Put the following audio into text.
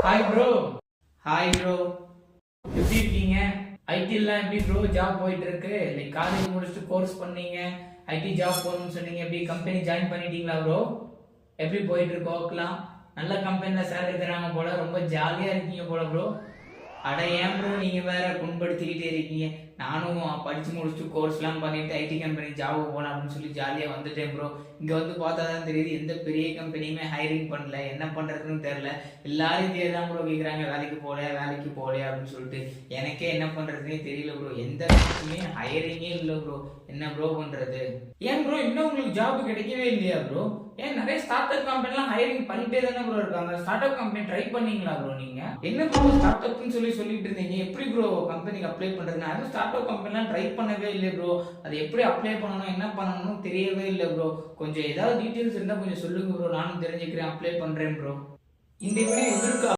Hi bro. Hi bro, எப்படி இருக்கீங்க? ஐடிலாம் எப்படி ப்ரோ ஜாப் போயிட்டு இருக்கு? லைக் காலேஜ் முடிச்சுட்டு கோர்ஸ் பண்ணீங்க, ஐடி ஜாப் போகணும்னு சொன்னீங்க, எப்படி கம்பெனி ஜாயின் பண்ணிட்டீங்களா ப்ரோ? எப்படி போயிட்டு இருக்கு ஒர்க்லாம்? நல்ல கம்பெனியில் சேலரி தராங்க போல, ரொம்ப ஜாலியாக இருக்கீங்க போல ப்ரோ. அட ஏன் ப்ரோ நீங்க வேற புண்படுத்திக்கிட்டே இருக்கீங்க? நானும் படிச்சு முடிச்சுட்டு கோர்ஸ்லாம் பண்ணிட்டு ஐடி கம்பெனி ஜாப் போகலாம் அப்படின்னு சொல்லி ஜாலியாக வந்துட்டேன் ப்ரோ. இங்கே வந்து பார்த்தா தான் தெரியுது, எந்த பெரிய கம்பெனியுமே ஹைரிங் பண்ணல, என்ன பண்ணுறதுன்னு தெரில. எல்லாரும் இதே தான் ப்ரோ கேட்குறாங்க, வேலைக்கு போகலையா அப்படின்னு சொல்லிட்டு. எனக்கே என்ன பண்ணுறதுனே தெரியல ப்ரோ. எந்த கம்பெனியுமே ஹைரிங்கே இல்லை ப்ரோ. என்ன ப்ரோ பண்ணுறது? ஏன் ப்ரோ இன்னும் உங்களுக்கு ஜாப் கிடைக்கவே இல்லையா ப்ரோ? ஏன் நிறைய ஸ்டார்ட் அப் கம்பெனிலாம் ஹைரிங் பண்ணிட்டே தானே ப்ரோ இருக்காங்க. ஸ்டார்ட் அப் கம்பெனி ட்ரை பண்ணீங்களா ப்ரோ நீங்க? என்ன ப்ரோ ஸ்டார்ட் அப்னு சொல்லிட்டு இருந்தீங்க, எப்படி ப்ரோ கம்பெனிக்கு அப்ளை பண்றது? நான் ஸ்டார்ட் அப் கம்பெனிலாம் ட்ரை பண்ணவே இல்லை ப்ரோ. அது எப்படி அப்ளை பண்ணணும், என்ன பண்ணணும்னு தெரியவே இல்லை ப்ரோ. கொஞ்சம் ஏதாவது டீட்டெயில்ஸ் இருந்தால் கொஞ்சம் சொல்லுங்க ப்ரோ, நானும் தெரிஞ்சுக்கிறேன், அப்ளை பண்றேன் ப்ரோ. இந்த வீடியோ எதிர்க்க